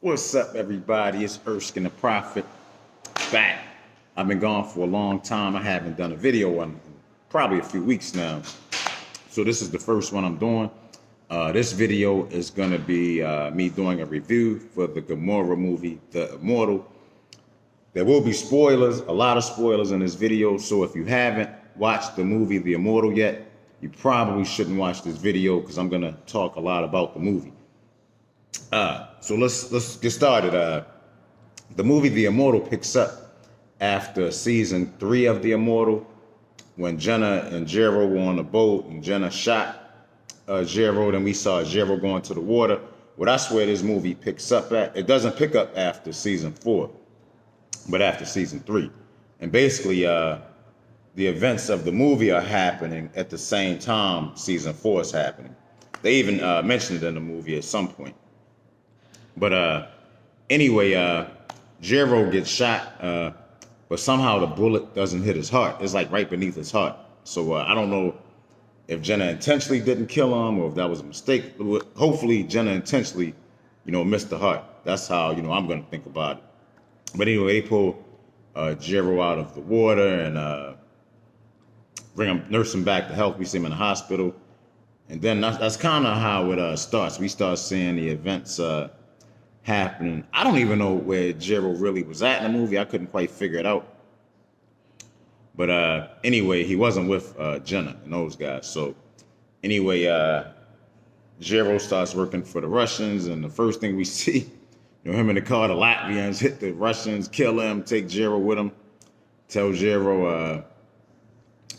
What's up, everybody? It's Erskine the Prophet back. I've been gone for a long time. I haven't done a video in probably a few weeks now. So this is the first one I'm doing. This video is going to be me doing a review for the Gomorrah movie, The Immortal. There will be spoilers, a lot of spoilers in this video. So if you haven't watched the movie, The Immortal yet, you probably shouldn't watch this video because I'm going to talk a lot about the movie. So let's get started. The movie The Immortal picks up after season 3 of The Immortal, when Jenna and Jero were on the boat and Jenna shot Jero, then we saw Jero going to the water. Well, that's where this movie picks up at. It doesn't pick up after season 4, but after season 3. And basically, the events of the movie are happening at the same time season 4 is happening. They even mentioned it in the movie at some point. But anyway, Jero gets shot, but somehow the bullet doesn't hit his heart. It's like right beneath his heart. So I don't know if Jenna intentionally didn't kill him or if that was a mistake. Hopefully Jenna intentionally, missed the heart. That's how, I'm going to think about it. But anyway, they pull Jero out of the water and nurse him back to health. We see him in the hospital. And then that's kind of how it starts. We start seeing the events happening. I don't even know where Jero really was at in the movie. I couldn't quite figure it out. But anyway, he wasn't with Jenna and those guys. So anyway, Jero starts working for the Russians, and the first thing we see, him in the car, the Latvians hit the Russians, kill him, take Jero with him, tell Jero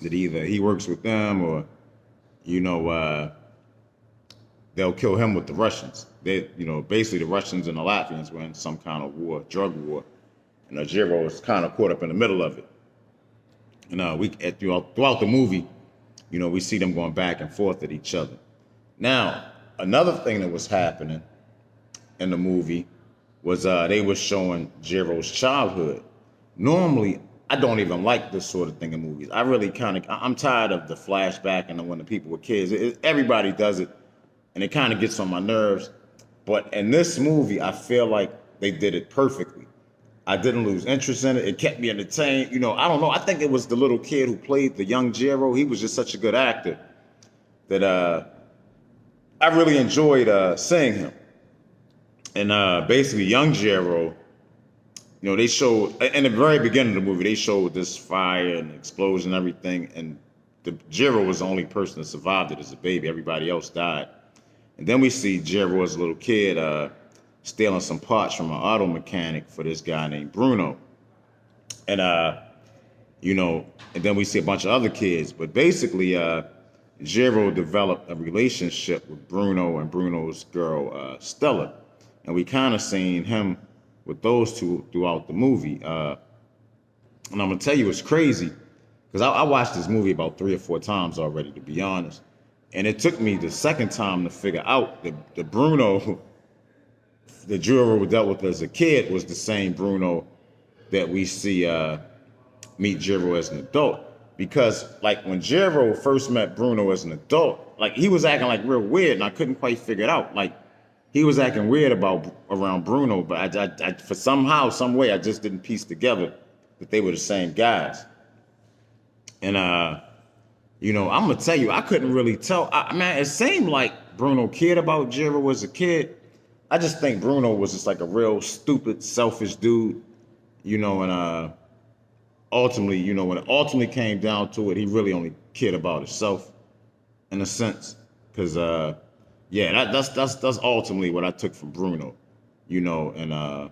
that either he works with them or, they'll kill him with the Russians. They, basically the Russians and the Latvians were in some kind of war, drug war. And Jero was kind of caught up in the middle of it. And throughout the movie, we see them going back and forth at each other. Now, another thing that was happening in the movie was they were showing Jero's childhood. Normally, I don't even like this sort of thing in movies. I'm tired of the flashback and when the people were kids. Everybody does it, and it kind of gets on my nerves. But in this movie, I feel like they did it perfectly. I didn't lose interest in it. It kept me entertained. I don't know. I think it was the little kid who played the young Jero. He was just such a good actor that I really enjoyed seeing him. And basically, young Jero, they showed, in the very beginning of the movie, they showed this fire and explosion and everything. And Jero was the only person that survived it as a baby. Everybody else died. And then we see Jero as a little kid stealing some parts from an auto mechanic for this guy named Bruno. And, and then we see a bunch of other kids. But basically, Jero developed a relationship with Bruno and Bruno's girl, Stella. And we kind of seen him with those two throughout the movie. And I'm going to tell you, it's crazy. Because I watched this movie about 3 or 4 times already, to be honest. And it took me the second time to figure out that the Bruno that Jero dealt with as a kid was the same Bruno that we see meet Jero as an adult. Because like when Jero first met Bruno as an adult, like he was acting like real weird, and I couldn't quite figure it out. Like he was acting weird around Bruno, but I for somehow, some way, I just didn't piece together that they were the same guys. And I'm gonna tell you, I couldn't really tell. It seemed like Bruno cared about Jero as a kid. I just think Bruno was just like a real stupid, selfish dude, and ultimately, when it ultimately came down to it, he really only cared about himself, in a sense. Because, that's ultimately what I took from Bruno, and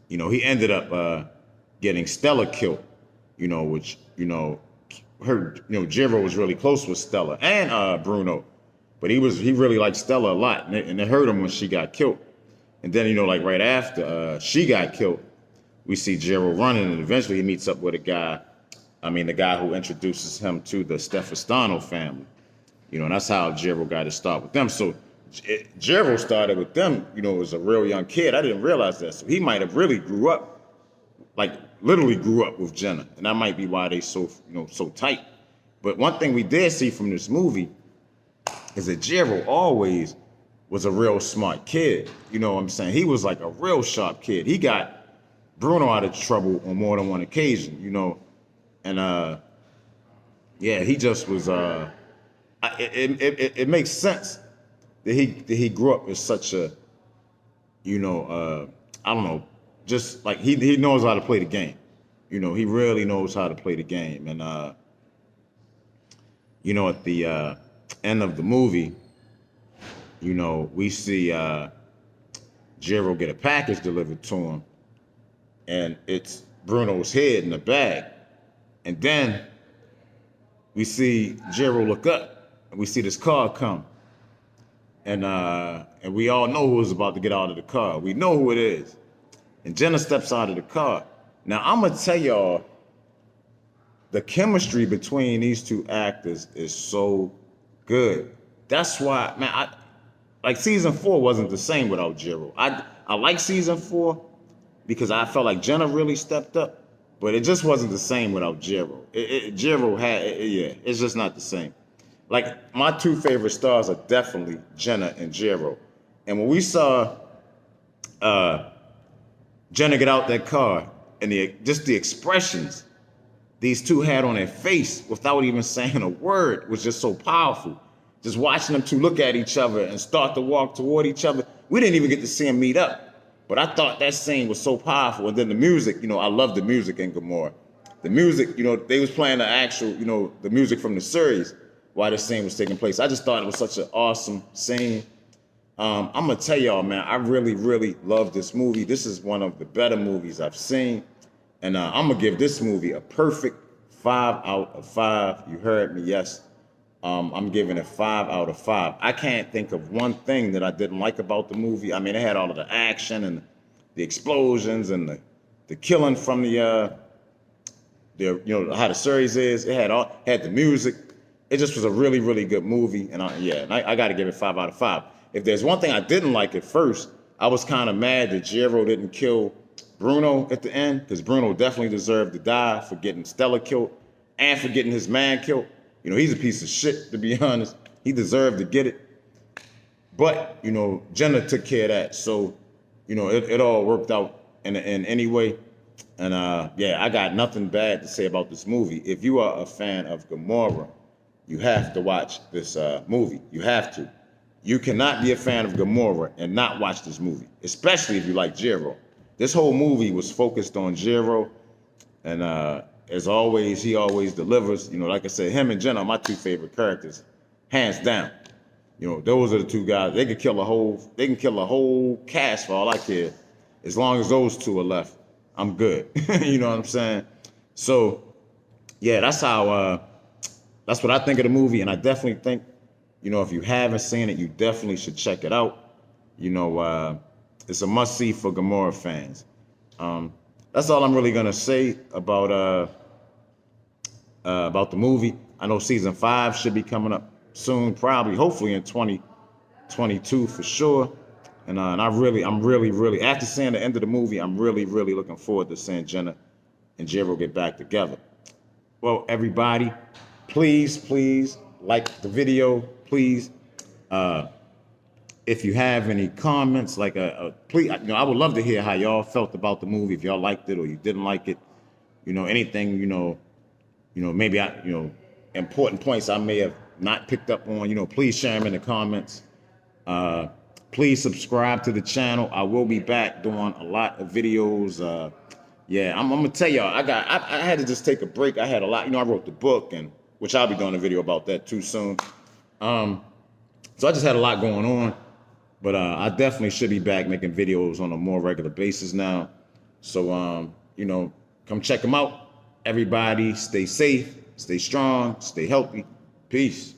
he ended up getting Stella killed, which, Jero was really close with Stella and Bruno. But he really liked Stella a lot, and it hurt him when she got killed. And then, like right after she got killed, we see Jero running, and eventually he meets up with the guy who introduces him to the Stefano family. And that's how Jero got to start with them. So Jero started with them, as a real young kid. I didn't realize that. So he might have really literally grew up with Jenna. And that might be why they so tight. But one thing we did see from this movie is that Jero always was a real smart kid. You know what I'm saying? He was like a real sharp kid. He got Bruno out of trouble on more than one occasion, you know. And yeah, he just was it makes sense that he grew up as such a, you know, I don't know, just like he knows how to play the game. You know, he really knows how to play the game. And you know, at the end of the movie, you know, we see Jiro get a package delivered to him, and it's Bruno's head in the bag. And then we see Jiro look up, and we see this car come. And we all know who's about to get out of the car. We know who it is. And Jenna steps out of the car. Now, I'm going to tell y'all, the chemistry between these two actors is so good. That's why, man, like season 4 wasn't the same without Jiro. I like season 4 because I felt like Jenna really stepped up, but it just wasn't the same without Jiro. Jiro yeah, it's just not the same. Like, my two favorite stars are definitely Jenna and Jiro. And when we saw Jenna get out that car and just the expressions these two had on their face without even saying a word was just so powerful. Just watching them two look at each other and start to walk toward each other. We didn't even get to see them meet up. But I thought that scene was so powerful. And then the music, you know, I love the music in Gomorrah. The music, you know, they was playing the actual, you know, the music from the series while this scene was taking place. I just thought it was such an awesome scene. I'm going to tell y'all, man, I really, really love this movie. This is one of the better movies I've seen. And I'm going to give this movie a perfect 5 out of 5. You heard me, yes. I'm giving it 5 out of 5. I can't think of one thing that I didn't like about the movie. I mean, it had all of the action and the explosions and the killing from the you know, how the series is. It had the music. It just was a really, really good movie. And I got to give it 5 out of 5. If there's one thing I didn't like at first, I was kind of mad that Jiro didn't kill Bruno at the end, because Bruno definitely deserved to die for getting Stella killed and for getting his man killed. You know, he's a piece of shit, to be honest. He deserved to get it. But, you know, Jenna took care of that. So, you know, it all worked out in any way. And yeah, I got nothing bad to say about this movie. If you are a fan of Gomorrah, you have to watch this movie. You have to. You cannot be a fan of Gomorrah and not watch this movie, especially if you like Jiro. This whole movie was focused on Jiro, and as always, he always delivers. You know, like I said, him and Jenna are my two favorite characters, hands down. You know, those are the two guys. They can kill a whole cast for all I care. As long as those two are left, I'm good. You know what I'm saying? So, yeah, that's what I think of the movie, and I definitely think, you know, if you haven't seen it, you definitely should check it out. You know, it's a must-see for Gomorrah fans. That's all I'm really gonna say about the movie. I know season 5 should be coming up soon, probably, hopefully in 2022 for sure. And I'm really, after seeing the end of the movie, I'm really, really looking forward to seeing Jenna and Jiro get back together. Well, everybody, please like the video, please. If you have any comments, like please, you know, I would love to hear how y'all felt about the movie. If y'all liked it or you didn't like it, you know, anything, you know, maybe important points I may have not picked up on, you know, please share them in the comments. Please subscribe to the channel. I will be back doing a lot of videos. Yeah, I'm gonna tell y'all, I had to just take a break. I had a lot, you know, I wrote the book, and which I'll be doing a video about that too soon. So I just had a lot going on, but I definitely should be back making videos on a more regular basis now. So, you know, come check them out. Everybody stay safe, stay strong, stay healthy. Peace.